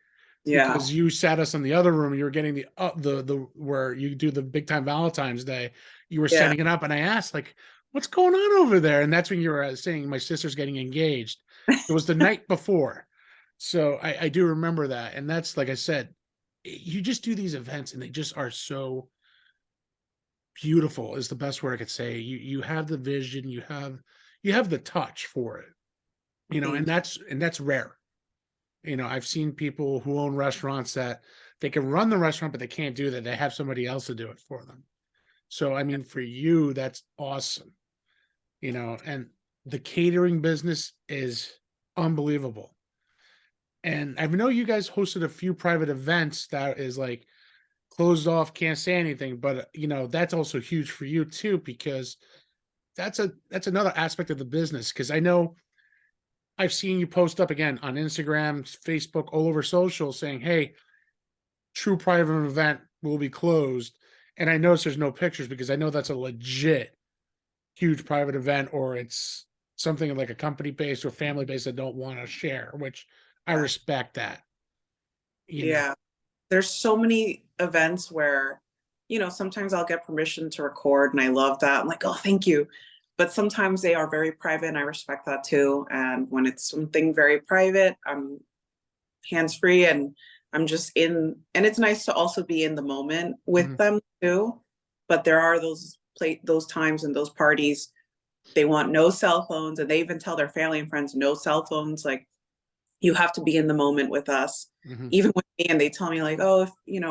Yeah. because you sat us in the other room. You were getting the where you do the big time Valentine's Day. You were Yeah. setting it up, and I asked like, "What's going on over there?" And that's when you were saying my sister's getting engaged. It was the night before, so I do remember that. And that's like I said, you just do these events, and they just are so beautiful. Is the best word I could say. You have the vision. You have the touch for it. And Thank that's rare. I've seen people who own restaurants that they can run the restaurant, but they can't do that. They have somebody else to do it for them. So, I mean, for you, that's awesome. And the catering business is unbelievable. And I know you guys hosted a few private events that is like closed off, can't say anything, but that's also huge for you too, because that's another aspect of the business. Because I know I've seen you post up again on Instagram, Facebook, all over social saying, hey, true private event will be closed. And I notice there's no pictures because I know that's a legit huge private event, or it's something like a company based or family based that don't want to share, which I you. respect that, you know. Yeah. There's so many events where, sometimes I'll get permission to record and I love that. I'm like, oh, thank you. But sometimes they are very private and I respect that too. And when it's something very private, I'm hands free and I'm just in. And it's nice to also be in the moment with Mhm. them too. But there are those times and those parties, they want no cell phones and they even tell their family and friends no cell phones. Like you have to be in the moment with us, Mhm. even with me. And they tell me like, oh, if,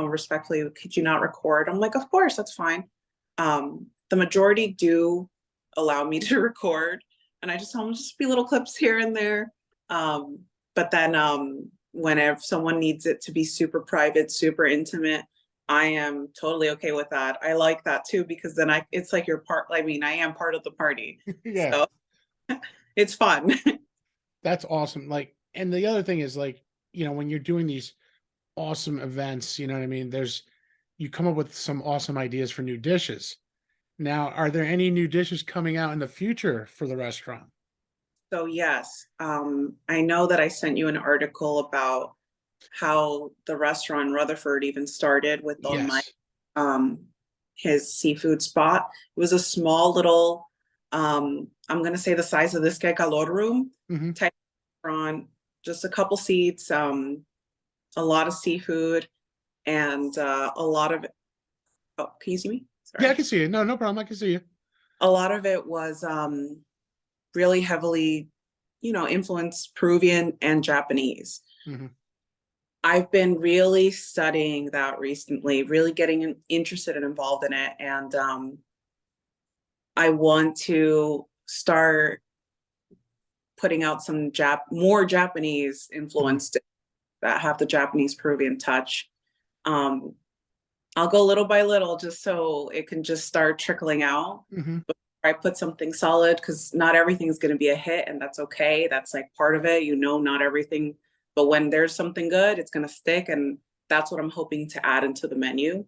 respectfully, could you not record? I'm like, of course, that's fine. The majority do allow me to record, and I just tell them just be little clips here and there. Um, but then whenever someone needs it to be super private, super intimate, I am totally okay with that. I like that too because then it's like you're part. I mean, I am part of the party, Yeah, so it's fun. that's awesome. Like, and the other thing is like, when you're doing these awesome events, you know what I mean? You come up with some awesome ideas for new dishes. Now, are there any new dishes coming out in the future for the restaurant? So yes, I know that I sent you an article about how the restaurant in Rutherford even started with on my Yes. um his seafood spot. It was a small little I'm gonna say the size of this calor room Hmm. type restaurant, just a couple seats, a lot of seafood and a lot of oh, can you see me? Yeah, I Sorry. can see it. No, no problem. I can see you. A lot of it was really heavily, influenced Peruvian and Japanese. Hmm. I've been really studying that recently, really getting interested and involved in it. And I want to start putting out some more Japanese Hmm. influenced that have the Japanese Peruvian touch. Um, I'll go little by little just so it can just start trickling out. Hmm. Before I put something solid because not everything's going to be a hit, and that's okay. That's like part of it, not everything. But when there's something good, it's going to stick, and that's what I'm hoping to add into the menu.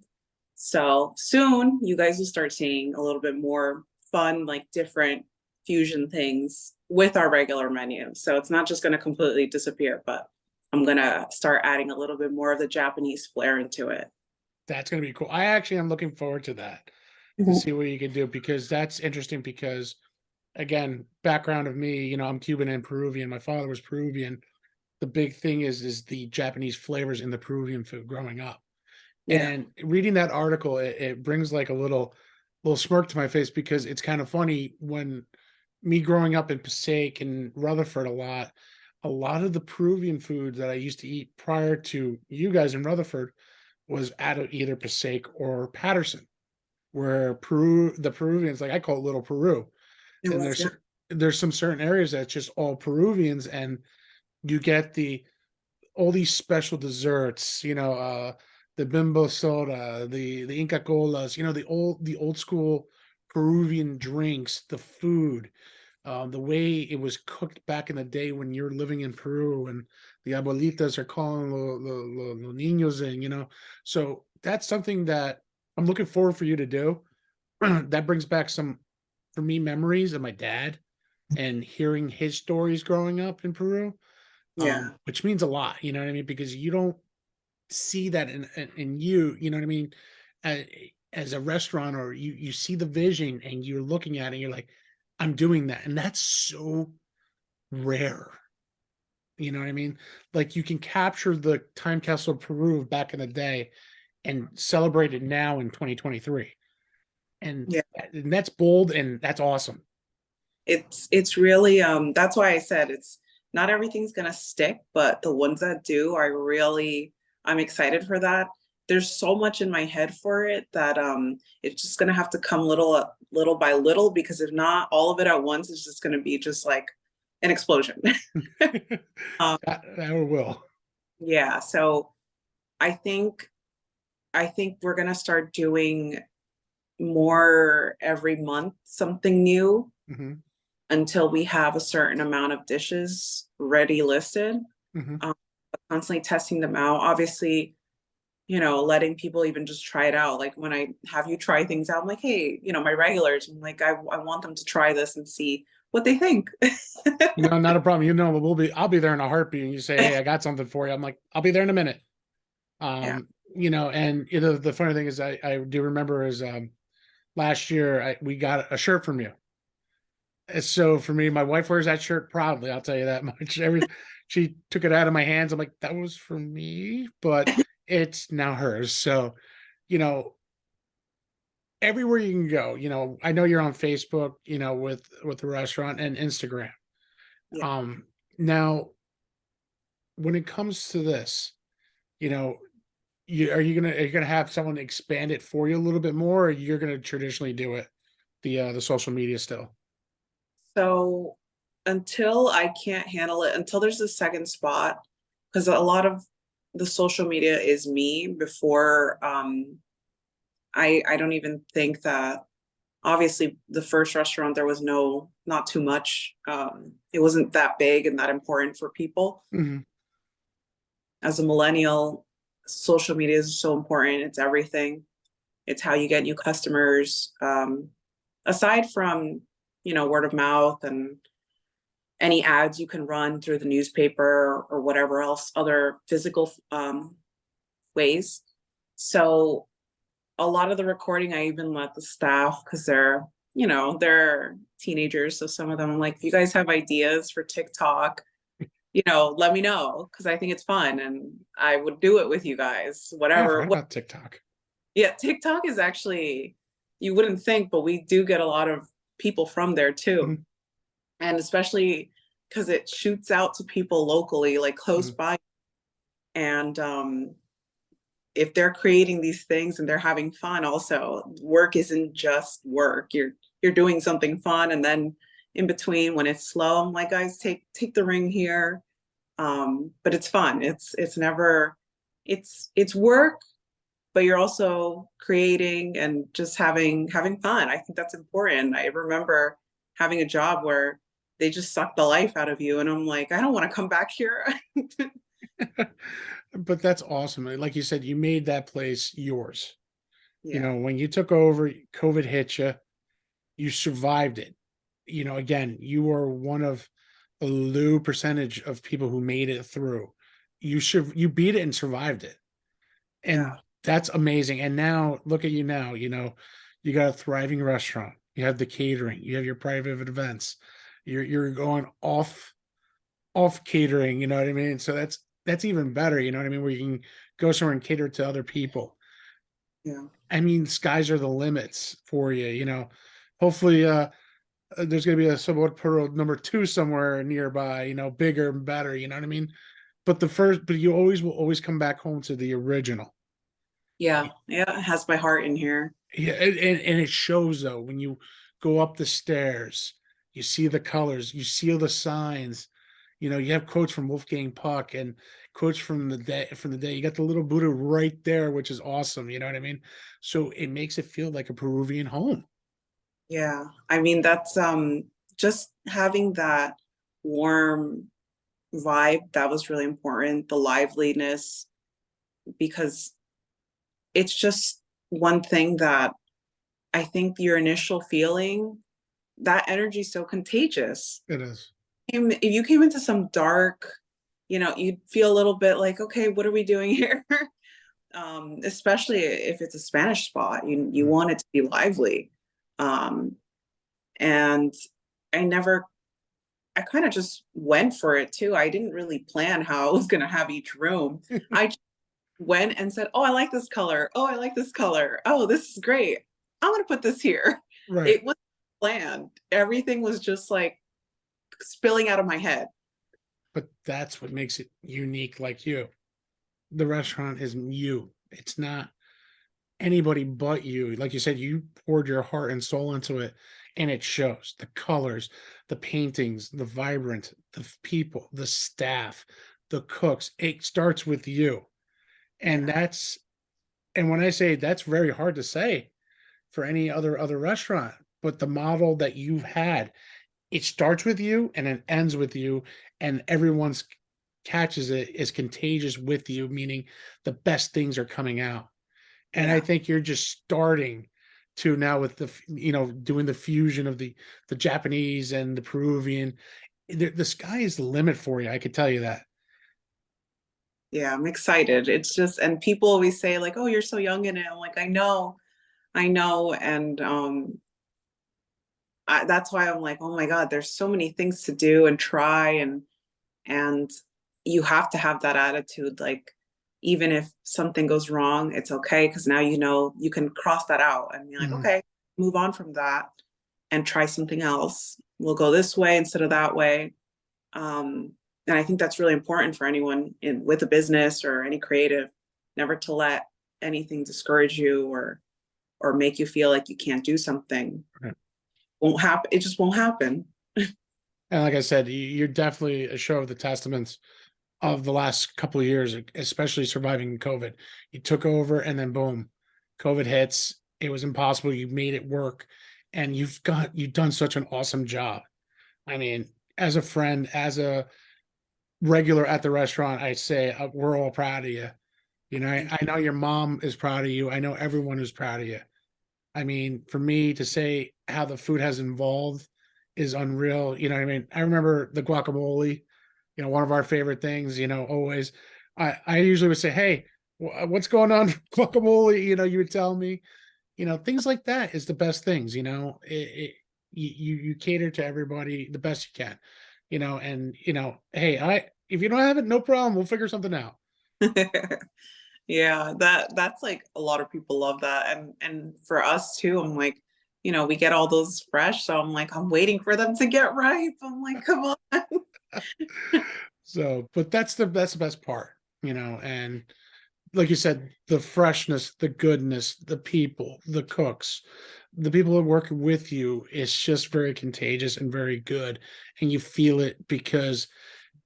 So soon, you guys will start seeing a little bit more fun, like different fusion things with our regular menu. So it's not just going to completely disappear, but I'm gonna start adding a little bit more of the Japanese flair into it. That's going to be cool. I actually am looking forward to that, to Mhm. see what you can do, because that's interesting. Because again, background of me, I'm Cuban and Peruvian. My father was Peruvian. The big thing is the Japanese flavors in the Peruvian food growing up. Yeah, And reading that article, it brings like a little smirk to my face, because it's kind of funny when me growing up in Passaic and Rutherford a lot of the Peruvian food that I used to eat prior to you guys in Rutherford was out of either Passaic or Patterson, where the Peruvians, like I call it Little Peru, it and was. Yeah, there's some certain areas that's just all Peruvians, and you get all these special desserts, the bimbo soda, the Inca colas, the old school Peruvian drinks, the food, the way it was cooked back in the day when you're living in Peru, and the abuelitas are calling los niños in, So that's something that I'm looking forward for you to do. That brings back some, for me, memories of my dad and hearing his stories growing up in Peru, yeah, which means a lot, you know what I mean? Because you don't see that in you, you know what I mean? Uh, as a restaurant, or you see the vision and you're looking at it and you're like, I'm doing that. And that's so rare. You know what I mean? Like you can capture the time capsule of Peru back in the day and celebrate it now in 2023. And, yeah. and that's bold and that's awesome. It's really that's why I said it's not everything's gonna stick, but the ones that do, I'm excited for that. There's so much in my head for it that it's just gonna have to come little by little, because if not, all of it at once is just gonna be just like an explosion. um, That will. yeah, so I think I think we're gonna start doing more every month, something new, Hmm. until we have a certain amount of dishes ready listed. Hmm. Um, Constantly testing them out. Obviously, letting people even just try it out. Like when I have you try things out, I'm like, hey, my regulars, I'm like, I want them to try this and see what they think. No, not a problem. I'll be there in a heartbeat. And you say, hey, I got something for you. I'm like, I'll be there in a minute. Yeah. And the funny thing is, I do remember is last year we got a shirt from you. And so for me, my wife wears that shirt proudly. I'll tell you that much. She took it out of my hands. I'm like, that was for me, but it's now hers. So, you know, everywhere you can go, I know you're on Facebook, with the restaurant and Instagram. Yeah. Um, Now when it comes to this, you know, are you gonna have someone expand it for you a little bit more, or you're gonna traditionally do it, the social media still? So until I can't handle it, until there's a second spot, because a lot of the social media is me before I don't even think that, obviously the first restaurant there was not too much, it wasn't that big and that important for people. Hmm. As a millennial, social media is so important. It's everything. It's how you get new customers, aside from word of mouth and any ads you can run through the newspaper or whatever else, other physical ways. So a lot of the recording, I even let the staff, because they're teenagers. So some of them, I'm like, if you guys have ideas for TikTok, let me know, because I think it's fun and I would do it with you guys, I whatever. forgot about TikTok. Yeah, TikTok is actually, you wouldn't think, but we do get a lot of people from there too. Mhm, And especially because it shoots out to people locally, like close mhm. by. And if they're creating these things and they're having fun, also work isn't just work. You're doing something fun, and then in between when it's slow, I'm like, guys, take the ring here. But it's fun. It's never, it's work, but you're also creating and just having fun. I think that's important. I remember having a job where they just sucked the life out of you, and I'm like, I don't want to come back here. But that's awesome. Like you said, you made that place yours. Yeah, When you took over, COVID hit you, you survived it. Again, you were one of a low percentage of people who made it through. you beat it and survived it. And Yeah. that's amazing. And now look at you now, you got a thriving restaurant, you have the catering, you have your private events, you're going off catering, you know what I mean? So that's even better, you know what I mean? Where you can go somewhere and cater to other people. Yeah. I mean, skies are the limits for you, Hopefully there's gonna be a Sabor Peru #2 somewhere nearby, bigger and better, you know what I mean? But you always will always come back home to the original. Yeah. Yeah. It has my heart in here. Yeah, and it shows though when you go up the stairs, you see the colors, you see all the signs. You have quotes from Wolfgang Puck and quotes from the day. You got the little Buddha right there, which is awesome. You know what I mean? So it makes it feel like a Peruvian home. Yeah. I mean, that's just having that warm vibe that was really important, the liveliness, because it's just one thing that I think your initial feeling, that energy is so contagious. It is. If you came into some dark, you'd feel a little bit like, okay, what are we doing here? Especially if it's a Spanish spot, you Mm. want it to be lively. Um, and I never, I kind of just went for it too. I didn't really plan how I was going to have each room. I just went and said, oh, I like this color. Oh, I like this color. Oh, this is great. I'm going to put this here. Right. It was planned. Everything was just like spilling out of my head. But that's what makes it unique, like you. The restaurant is you. It's not anybody but you. Like you said, you poured your heart and soul into it, and it shows. The colors, the paintings, the vibrant, the people, the staff, the cooks. It starts with you. And Yeah. when I say that's very hard to say for any other restaurant, but the model that you've had, it starts with you and it ends with you, and everyone's catches it is contagious with you, meaning the best things are coming out. And I Yeah. think you're just starting to now with doing the fusion of the Japanese and the Peruvian. The sky is the limit for you. I could tell you that. Yeah. I'm excited. It's just, and people always say, like, oh, you're so young in it. I'm like, I know. I know. And that's why I'm like, oh my God, there's so many things to do and try. And you have to have that attitude. Like, even if something goes wrong, it's okay. Cause now you can cross that out and be like, Mhm. okay, move on from that and try something else. We'll go this way instead of that way. And I think that's really important for anyone with a business or any creative, never to let anything discourage you or make you feel like you can't do something. Right. Won't happen. It just won't happen. And like I said, you're definitely a show of the testaments of the last couple of years, especially surviving COVID. You took over and then boom, COVID hits. It was impossible. You made it work, and you've done such an awesome job. I mean, as a friend, as a regular at the restaurant, I say we're all proud of you. I know your mom is proud of you. I know everyone is proud of you. I mean, for me to say how the food has evolved is unreal. You know what I mean? I remember the guacamole, one of our favorite things, always. I usually would say, hey, what's going on with guacamole? You would tell me, things like that is the best things, you cater to everybody the best you can, and hey, if you don't have it, no problem. We'll figure something out. Yeah, that's like a lot of people love that. And for us too, I'm like, we get all those fresh. So I'm like, I'm waiting for them to get ripe. I'm like, come on. So, but that's the best part, and like you said, the freshness, the goodness, the people, the cooks, the people that work with you, it's just very contagious and very good. And you feel it because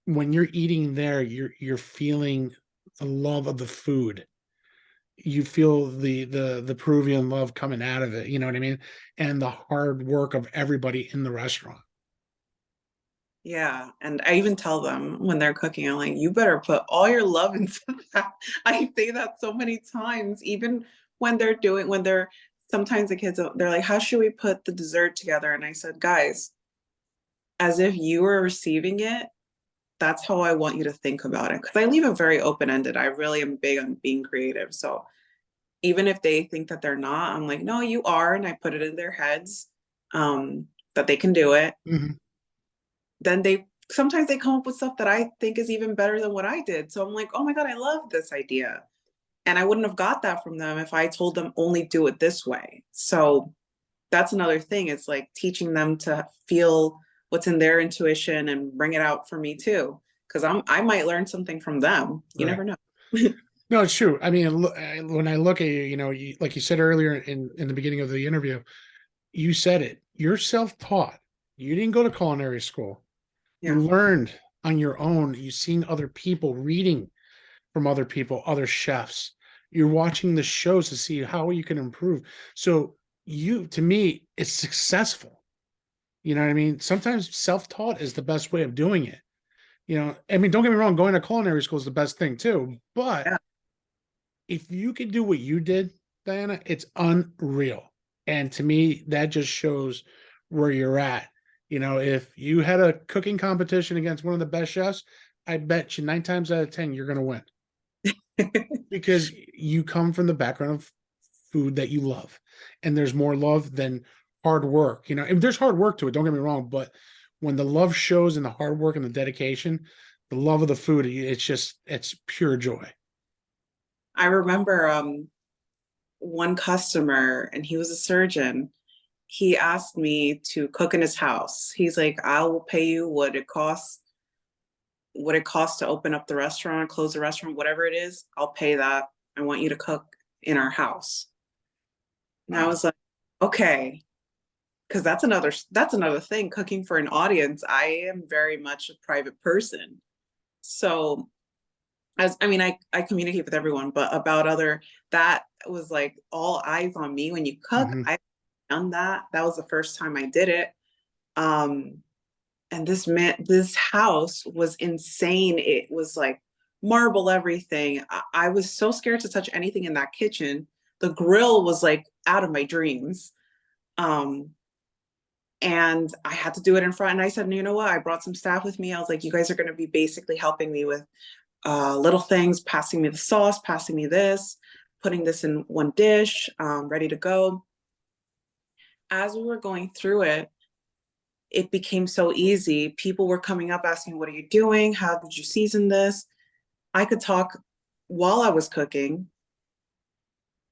when you're eating there, you're feeling the love of the food. You feel the Peruvian love coming out of it, you know what I mean? And the hard work of everybody in the restaurant. Yeah. And I even tell them when they're cooking, I'm like, you better put all your love into that. I say that so many times, even when they're, sometimes the kids, they're like, how should we put the dessert together? And I said, guys, as if you were receiving it, that's how I want you to think about it. Because I leave it very open-ended. I really am big on being creative. So even if they think that they're not, I'm like, no, you are. And I put it in their heads that they can do it. Mhm. Then sometimes they come up with stuff that I think is even better than what I did. So I'm like, oh my God, I love this idea. And I wouldn't have got that from them if I told them only do it this way. So that's another thing. It's like teaching them to feel what's in their intuition and bring it out for me too. Cause I might learn something from them. You Right. never know. No, it's true. I mean, when I look at you, like you said earlier in the beginning of the interview, you said it. You're self-taught. You didn't go to culinary school. You Yeah. learned on your own. You've seen other people reading from other people, other chefs. You're watching the shows to see how you can improve. So to me, it's successful. You know what I mean? Sometimes self-taught is the best way of doing it. I mean, don't get me wrong, going to culinary school is the best thing too. But Yeah. if you could do what you did, Diana, it's unreal. And to me, that just shows where you're at. If you had a cooking competition against one of the best chefs, I bet you 9 times out of 10, you're going to win because you come from the background of food that you love. And there's more love than hard work. And there's hard work to it, don't get me wrong. But when the love shows in the hard work and the dedication, the love of the food, it's pure joy. I remember one customer, and he was a surgeon. He asked me to cook in his house. He's like, I will pay you what it costs to open up the restaurant, close the restaurant, whatever it is, I'll pay that. I want you to cook in our house. And I Wow. was like, okay, because that's another thing. Cooking for an audience, I am very much a private person. So I communicate with everyone, but about other that was like all eyes on me when you cook. Mhm. I done that. That was the first time I did it. Um, and this house was insane. It was like marble everything. I was so scared to touch anything in that kitchen. The grill was like out of my dreams. Um, and I had to do it in front. And I said, you know what? I brought some staff with me. I was like, you guys are going to be basically helping me with little things, passing me the sauce, passing me this, putting this in one dish, ready to go. As we were going through it, it became so easy. People were coming up asking, what are you doing? How did you season this? I could talk while I was cooking.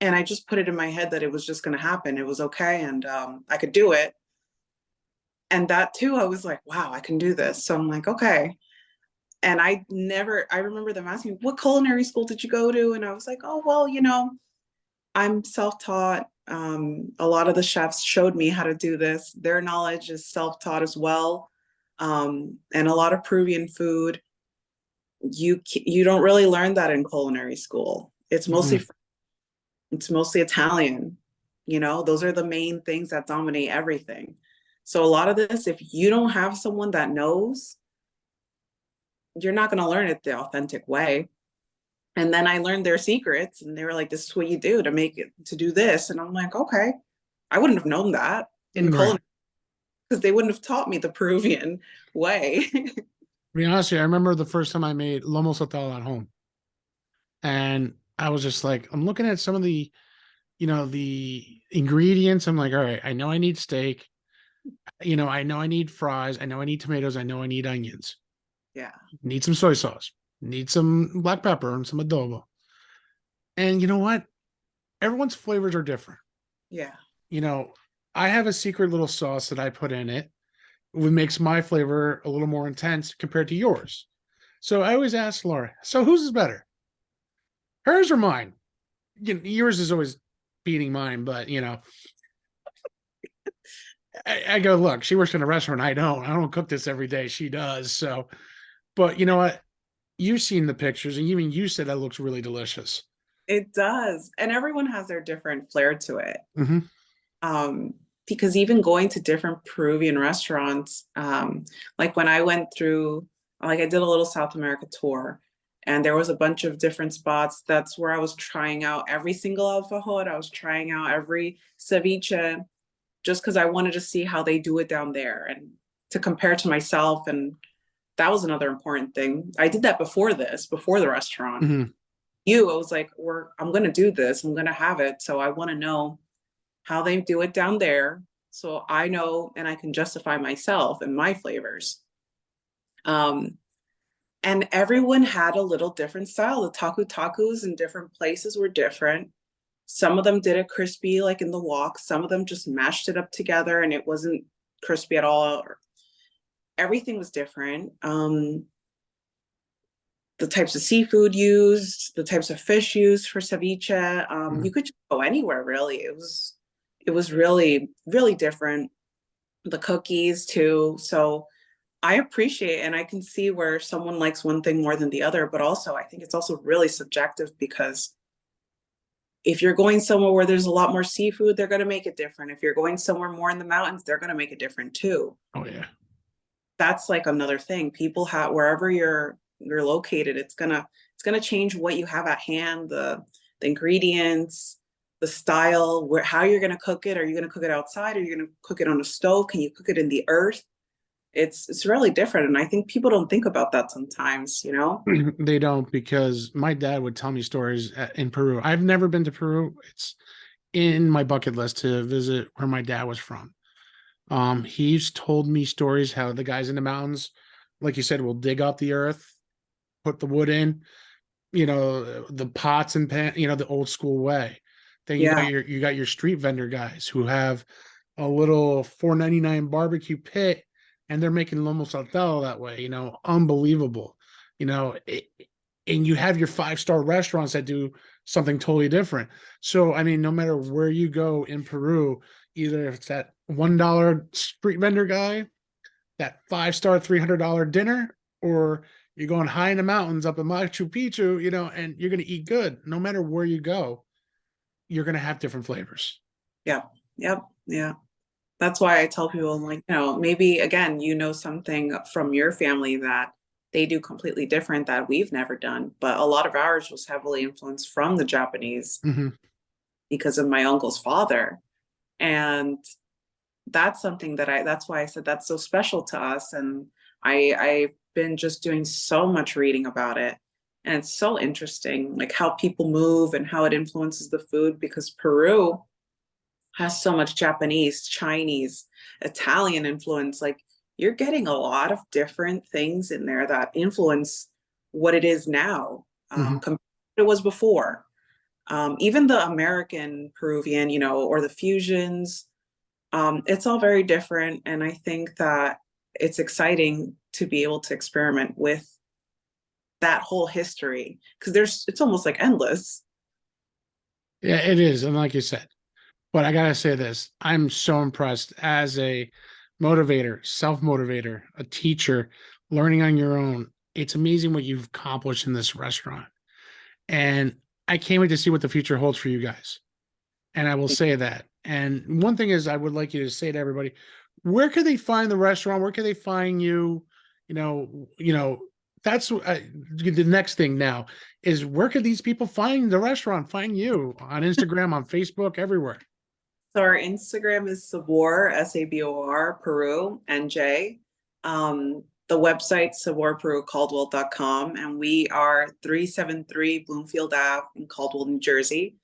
And I just put it in my head that it was just going to happen. It was okay. And I could do it. And that too, I was like, wow, I can do this. So I'm like, okay. And I remember them asking, what culinary school did you go to? And I was like, oh, well, I'm self-taught. A lot of the chefs showed me how to do this. Their knowledge is self-taught as well. And a lot of Peruvian food, you don't really learn that in culinary school. Mhm. It's mostly Italian. Those are the main things that dominate everything. So a lot of this, if you don't have someone that knows, you're not going to learn it the authentic way. And then I learned their secrets, and they were like, this is what you do to do this. And I'm like, okay, I wouldn't have known that in Right. culinary because they wouldn't have taught me the Peruvian way. To be honest with you, I remember the first time I made lomo saltado at home, and I was just like, I'm looking at some of the ingredients. I'm like, all right, I know I need steak. I know I need fries. I know I need tomatoes. I know I need onions. Yeah, Need some soy sauce. Need some black pepper and some adobo. And you know what? Everyone's flavors are different. yeah, You know, I have a secret little sauce that I put in it, which makes my flavor a little more intense compared to yours. So I always ask Laura, so whose is better? Hers or mine? Yours is always beating mine, but I go, look, she works in a restaurant. I don't. I don't cook this every day. She does. So, but you know what? You've seen the pictures, and even you said that looks really delicious. it does. And everyone has their different flair to it. Mm-hmm. Um, because even going to different Peruvian restaurants, like when I went through, like I did a little South America tour, and there was a bunch of different spots. That's where I was trying out every single alfajor. I was trying out every ceviche, just because I wanted to see how they do it down there and to compare to myself. And That was another important thing. I did that before this, before the restaurant. Mhm. I was like, I'm gonna do this, I'm gonna have it. So I want to know how they do it down there. So I know and I can justify myself and my flavors. Um, and everyone had a little different style. The tacos in different places were different. Some of them did it crispy, like in the wok. Some of them just mashed it up together and it wasn't crispy at all. Everything was different. The types of seafood used, the types of fish used for ceviche. You Mhm. could just go anywhere really. It was really, really different. The cookies too. So I appreciate and I can see where someone likes one thing more than the other, but also I think it's also really subjective because if you're going somewhere where there's a lot more seafood, they're going to make it different. If you're going somewhere more in the mountains, they're going to make it different too. Oh yeah. That's like another thing. People have wherever you're located, it's gonna change what you have at hand, the ingredients, the style, where how you're gonna cook it. Are you gonna cook it outside? Are you gonna cook it on a stove? Can you cook it in the earth? It's really different. And I think people don't think about that sometimes, you know? They don't, because my dad would tell me stories in Peru. I've never been to Peru. It's in my bucket list to visit where my dad was from. He's told me stories how the guys in the mountains, like you said, will dig up the earth, put the wood in, the pots and pan, the old school way. Then you got Yeah. your street vendor guys who have a little 4.99 barbecue pit, and they're making lomo saltado that way, unbelievable. You know, it, and you have your five-star restaurants that do something totally different. So, I mean, no matter where you go in Peru, either if it's that $1 street vendor guy, that five-star $300 dinner, or you're going high in the mountains up in Machu Picchu, and you're going to eat good. No matter where you go, you're going to have different flavors. Yeah. Yep. Yeah. That's why I tell people, I'm like, maybe again, something from your family that they do completely different that we've never done. But a lot of ours was heavily influenced from the Japanese Mhm. because of my uncle's father. And that's something that's why I said that's so special to us. And I've been just doing so much reading about it. And it's so interesting, like how people move and how it influences the food because Peru has so much Japanese, Chinese, Italian influence. Like you're getting a lot of different things in there that influence what it is now Mhm. compared to what it was before. Even the American Peruvian, or the fusions, it's all very different. And I think that it's exciting to be able to experiment with that whole history because it's almost like endless. Yeah, it is. And like you said, but I gotta say this, I'm so impressed as a motivator, self-motivator, a teacher, learning on your own. It's amazing what you've accomplished in this restaurant. And I can't wait to see what the future holds for you guys. And I will say that. And one thing is, I would like you to say to everybody, where could they find the restaurant? Where can they find you? That's the next thing now is, where could these people find the restaurant, find you on Instagram, on Facebook, everywhere? So our Instagram is Sabor, Sabor, Peru, NJ. The website, saborperucaldwell.com, and we are 373 Bloomfield Ave in Caldwell, New Jersey.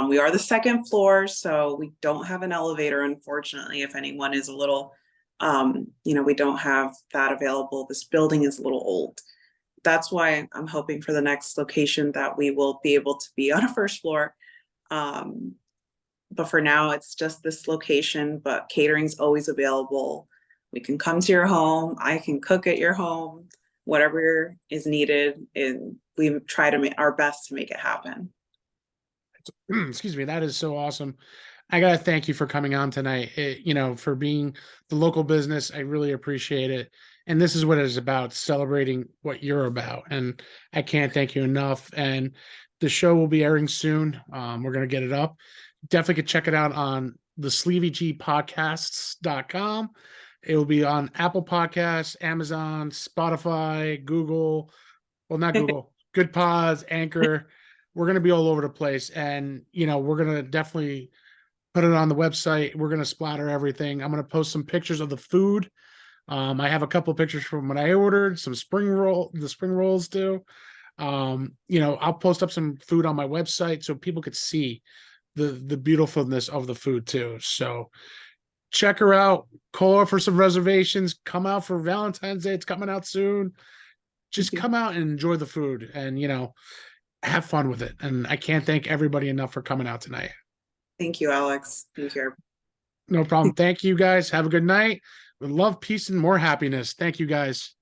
We are the second floor, so we don't have an elevator, unfortunately. If anyone is a little, we don't have that available. This building is a little old. That's why I'm hoping for the next location that we will be able to be on a first floor. Um, but for now, it's just this location, but catering's always available. We can come to your home. I can cook at your home, whatever is needed. And we try to make our best to make it happen. Excuse me. That is so awesome. I gotta thank you for coming on tonight. For being the local business. I really appreciate it. And this is what it is about, celebrating what you're about. And I can't thank you enough. And the show will be airing soon. We're gonna get it up. Definitely could check it out on the sleevygpodcasts.com. It will be on Apple Podcasts, Amazon, Spotify, Google. Well, not Google, Good Pods, Anchor. We're going to be all over the place. And, we're going to definitely put it on the website. We're going to splatter everything. I'm going to post some pictures of the food I have a couple pictures from when I ordered some the spring rolls too. I'll post up some food on my website so people could see the beautifulness of the food too. So check her out, call her for some reservations, come out for Valentine's Day. It's coming out soon. Just come out and enjoy the food and, have fun with it. And I can't thank everybody enough for coming out tonight. Thank you, Alex. Thank you. No problem. Thank you guys. Have a good night. With love, peace, and more happiness. Thank you guys.